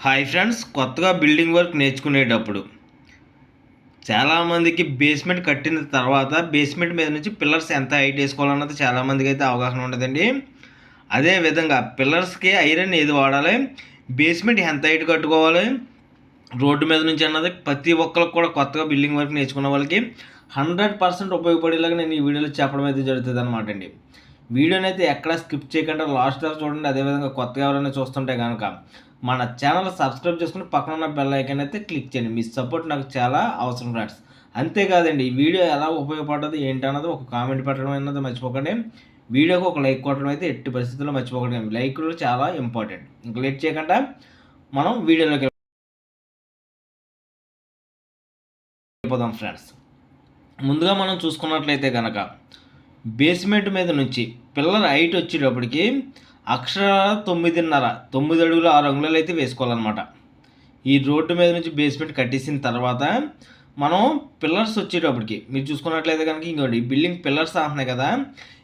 Hi friends, కొత్తగా building work నేర్చుకునేటప్పుడు చాలామందికి బేస్మెంట్ కట్టిన తర్వాత బేస్మెంట్ మీద నుంచి పిల్లర్స్ ఎంత హైట్ వేసుకోవాలన్నది చాలామందికి అయితే అవగాహన ఉండదండి. అదేవిధంగా పిల్లర్స్కి ఐరన్ ఏది వాడాలి, బేస్మెంట్ ఎంత హైట్ కట్టుకోవాలి, రోడ్డు మీద నుంచి అన్నది ప్రతి ఒక్కరికి కూడా కొత్తగా బిల్డింగ్ వర్క్ నేర్చుకున్న వాళ్ళకి 100% ఉపయోగపడేలాగా నేను ఈ వీడియోలో చెప్పడం అయితే జరుగుతుంది అనమాట అండి. వీడియోని అయితే ఎక్కడ స్కిప్ చేయకుండా లాస్ట్ దాకా చూడండి. అదేవిధంగా కొత్తగా ఎవరైనా చూస్తుంటే కనుక మన ఛానల్ సబ్స్క్రైబ్ చేసుకుని పక్కన ఉన్న బెల్ ఐకాన్ అయితే క్లిక్ చేయండి. మీ సపోర్ట్ నాకు చాలా అవసరం ఫ్రెండ్స్. అంతేకాదండి, ఈ వీడియో ఎలా ఉపయోగపడుతుంది ఏంటన్నది ఒక కామెంట్ పెట్టడం అన్నది మర్చిపోకండి. వీడియోకి ఒక లైక్ కొట్టడం అయితే ఎట్టి పరిస్థితుల్లో మర్చిపోకండి. లైక్లు చాలా ఇంపార్టెంట్. ఇంక లేట్ చేయకుండా మనం వీడియోలోకి వెళ్ళిపోదాం ఫ్రెండ్స్. ముందుగా మనం చూసుకున్నట్లయితే కనుక బేస్మెంట్ మీద నుంచి పిల్లర్ హైట్ వచ్చేటప్పటికి అక్షరాల 9 అడుగులు 6 అంగుళాలు అయితే వేసుకోవాలన్నమాట. ఈ రోడ్డు మీద నుంచి బేస్మెంట్ కట్టేసిన తర్వాత మనం పిల్లర్స్ వచ్చేటప్పటికి మీరు చూసుకున్నట్లయితే కనుక ఇంకోటి బిల్డింగ్ పిల్లర్స్ అంటున్నాయి కదా,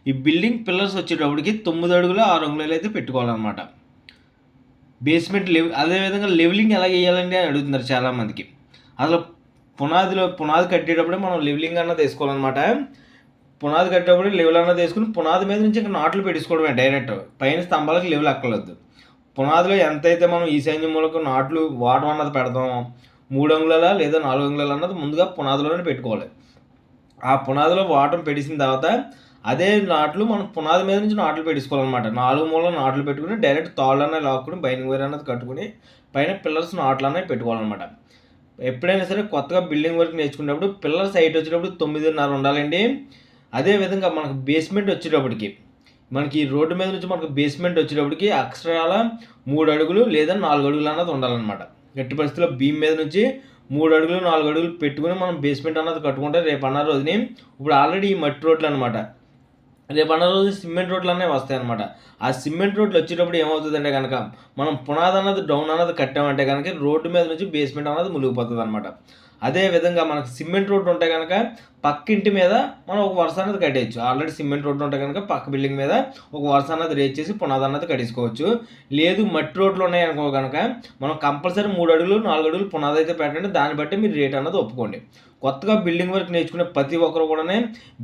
ఈ బిల్డింగ్ పిల్లర్స్ వచ్చేటప్పటికి 9 అడుగులు 6 అంగుళాలు అయితే పెట్టుకోవాలన్నమాట. బేస్మెంట్ అదేవిధంగా లెవెలింగ్ ఎలా వేయాలండి అని అడుగుతున్నారు చాలామందికి. అసలు పునాది కట్టేటప్పుడే మనం లెవెలింగ్ అన్నది వేసుకోవాలన్నమాట. పునాది కట్టేటప్పుడు లెవెల్ అన్నది వేసుకుని పునాది మీద నుంచి ఇంకా నాట్లు పెట్టించుకోవడమే డైరెక్ట్. పైన స్తంభాలకు లెవెల్ అక్కర్లేదు. పునాదిలో ఎంతైతే మనం ఈశాన్య మూలకు నాట్లు వాటర్ అన్నది పెడతాం, 3 అంగుళాల లేదా 4 అంగుళాలు అన్నది ముందుగా పునాదిలోనే పెట్టుకోవాలి. ఆ పునాదిలో వాటర్ పెట్టేసిన తర్వాత అదే నాట్లు మనం పునాది మీద నుంచి నాట్లు పెట్టించుకోవాలన్నమాట. 4 మూలలో నాట్లు పెట్టుకుని డైరెక్ట్ తాళ్ళు అన్నది లాక్కుని బైనింగ్ వైర్ అన్నది కట్టుకుని పైన పిల్లర్స్ నాట్లు అన్నది పెట్టుకోవాలన్నమాట. ఎప్పుడైనా సరే కొత్తగా బిల్డింగ్ వర్క్ నేర్చుకునేటప్పుడు పిల్లర్స్ హైట్ వచ్చేటప్పుడు 9.5 ఉండాలండి. అదేవిధంగా మనకు బేస్మెంట్ వచ్చేటప్పటికి మనకి రోడ్డు మీద నుంచి మనకు బేస్మెంట్ వచ్చేటప్పటికి అక్షరాల 3 అడుగులు లేదా 4 అడుగులు అన్నది ఉండాలన్నమాట. ఎట్టి పరిస్థితుల్లో బీమ్ మీద నుంచి 3 అడుగులు 4 అడుగులు పెట్టుకుని మనం బేస్మెంట్ అన్నది కట్టుకుంటే రేపు అన్న రోజుని ఇప్పుడు ఆల్రెడీ ఈ మట్టి రోడ్లు అనమాట, రేపు అన్న రోజు సిమెంట్ రోడ్లు అనేవి వస్తాయి అనమాట. ఆ సిమెంట్ రోడ్లు వచ్చేటప్పుడు ఏమవుతుందంటే కనుక మనం పునాది అన్నది డౌన్ అన్నది కట్టామంటే కనుక రోడ్డు మీద నుంచి బేస్మెంట్ అన్నది మునిగిపోతుంది అనమాట. అదేవిధంగా మనకు సిమెంట్ రోడ్డు ఉంటే కనుక పక్కింటి మీద మనం ఒక వరుస అన్నది కట్టేయచ్చు. ఆల్రెడీ సిమెంట్ రోడ్డు ఉంటే కనుక పక్క బిల్డింగ్ మీద ఒక వరుస అన్నది రేట్ చేసి పునాది అన్నది కట్టేసుకోవచ్చు. లేదు మట్టి రోడ్లు ఉన్నాయనుకో కనుక మనం కంపల్సరీ 3 అడుగులు 4 అడుగులు పునాది అయితే పెట్టండి. దాన్ని బట్టి మీరు రేట్ అన్నది ఒప్పుకోండి. కొత్తగా బిల్డింగ్ వర్క్ నేర్చుకునే ప్రతి ఒక్కరు కూడా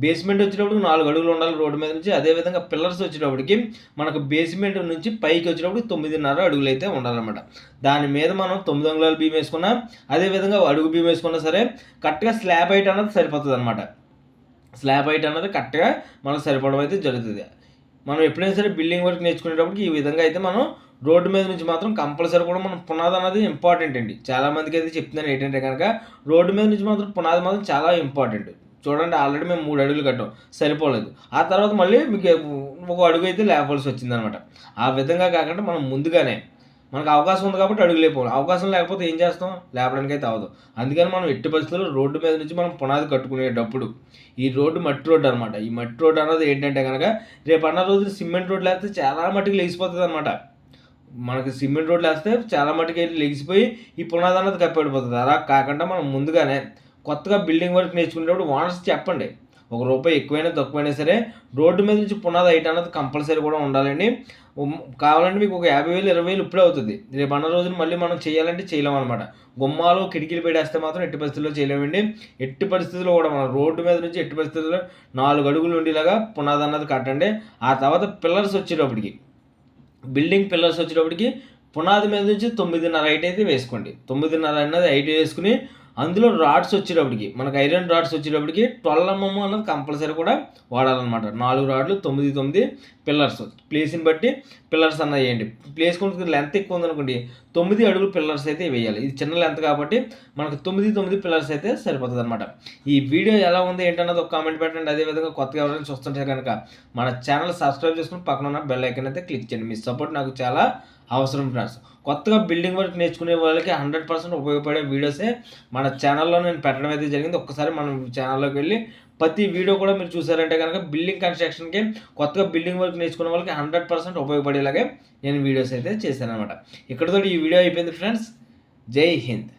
బేస్మెంట్ వచ్చేటప్పుడు 4 అడుగులు ఉండాలి రోడ్డు మీద నుంచి. అదేవిధంగా పిల్లర్స్ వచ్చేటప్పటికి మనకు బేస్మెంట్ నుంచి పైకి వచ్చేటప్పుడు 9.5 అడుగులు అయితే ఉండాలన్నమాట. దాని మీద మనం 9 అంగుళాలు బీమ్ వేసుకున్నా, అదేవిధంగా అడుగు బీమ్ వేసుకున్నా సరే కరెక్ట్గా స్లాబ్ హైట్ అన్నది సరిపోతుంది అనమాట. స్లాబ్ హైట్ అన్నది కరెక్ట్గా మనకు సరిపడడం అయితే జరుగుతుంది. మనం ఎప్పుడైనా సరే బిల్డింగ్ వర్క్ నేర్చుకునేటప్పటికి ఈ విధంగా అయితే మనం రోడ్డు మీద నుంచి మాత్రం కంపల్సరీ కూడా మనం పునాది అనేది ఇంపార్టెంట్ అండి. చాలామందికి అయితే చెప్తున్నాను ఏంటంటే కనుక రోడ్డు మీద నుంచి మాత్రం పునాది మాత్రం చాలా ఇంపార్టెంట్. చూడండి, ఆల్రెడీ మేము 3 అడుగులు కట్టాం, సరిపోలేదు. ఆ తర్వాత మళ్ళీ మీకు ఒక అడుగు అయితే లేపాల్సి వచ్చిందనమాట. ఆ విధంగా కాకుండా మనం ముందుగానే మనకు అవకాశం ఉంది కాబట్టి అడుగు లేకపోవాలి. అవకాశం లేకపోతే ఏం చేస్తాం, లేపడానికి అయితే అవ్వదు. అందుకని మనం ఎట్టి పరిస్థితుల్లో రోడ్డు మీద నుంచి మనం పునాది కట్టుకునేటప్పుడు ఈ రోడ్డు మట్టి రోడ్డు అనమాట. ఈ మట్టి రోడ్డు అన్నది ఏంటంటే కనుక రేపు అన్న రోజు సిమెంట్ రోడ్లు వేస్తే చాలా మట్టుకు లేచిపోతుంది అనమాట. మనకి సిమెంట్ రోడ్లు వేస్తే చాలా మట్టుకు లెగిసిపోయి ఈ పునాది అన్నది కప్పెడిపోతుంది. అలా కాకుండా మనం ముందుగానే కొత్తగా బిల్డింగ్ వర్క్ నేర్చుకునేటప్పుడు ఓనర్స్ చెప్పండి, ₹1 ఎక్కువైనా తక్కువైనా సరే రోడ్డు మీద నుంచి పునాది హైట్ అన్నది కంపల్సరీ కూడా ఉండాలండి. కావాలంటే మీకు ఒక 50,000 20,000 ఇప్పుడే అవుతుంది. రేపు అన్న రోజున మళ్ళీ మనం చేయాలంటే చేయలేము అనమాట. గుమ్మాలు కిటికీలు పెట్టేస్తే మాత్రం ఎట్టి పరిస్థితుల్లో చేయలేమండి. ఎట్టి పరిస్థితుల్లో కూడా మనం రోడ్డు మీద నుంచి ఎట్టి పరిస్థితుల్లో 4 అడుగులు ఉండేలాగా పునాది అన్నది కట్టండి. ఆ తర్వాత పిల్లర్స్ వచ్చేటప్పటికి బిల్డింగ్ పిల్లర్స్ వచ్చేటప్పటికి పునాది మీద నుంచి 9.5 హైట్ అయితే వేసుకోండి. 9.5 అన్నది హైట్ వేసుకుని అందులో రాడ్స్ వచ్చేటప్పటికి మనకు ఐరన్ రాడ్స్ వచ్చేటప్పటికి 12 mm అన్నది కంపల్సరీ కూడా వాడాలన్నమాట. 4 రాడ్లు 9 పిల్లర్స్ ప్లేస్ని బట్టి పిల్లర్స్ అన్నది వేయండి. ప్లేస్ కొంచెం లెంత్ ఎక్కువ ఉందనుకోండి 9 అడుగులు పిల్లర్స్ అయితే వేయాలి. ఇది చిన్న లెంత్ కాబట్టి మనకు 9 పిల్లర్స్ అయితే సరిపోతుంది అనమాట. ఈ వీడియో ఎలా ఉంది ఏంటన్నది ఒక కామెంట్ పెట్టండి. అదేవిధంగా కొత్తగా ఎవరైనా చూస్తుంటే కనుక మన ఛానల్ సబ్స్క్రైబ్ చేసుకుని పక్కన ఉన్న బెల్ ఐకాన్ అయితే క్లిక్ చేయండి. మీ సపోర్ట్ నాకు చాలా అవసరం ఫ్రెండ్స్. కొత్తగా బిల్డింగ్ వర్క్ నేర్చుకునే వాళ్ళకి 100% ఉపయోగపడే వీడియోసే మన ఛానల్లో నేను పెట్టడం అయితే జరిగింది. ఒక్కసారి మనం ఛానల్లోకి వెళ్ళి ప్రతి వీడియో కూడా మీరు చూసారంటే కనుక బిల్డింగ్ కన్స్ట్రక్షన్కి కొత్తగా బిల్డింగ్ వర్క్ నేర్చుకునే వాళ్ళకి 100% ఉపయోగపడేలాగే నేను వీడియోస్ అయితే చేశాను అనమాట. ఇక్కడతో ఈ వీడియో అయిపోయింది ఫ్రెండ్స్. జై హింద్.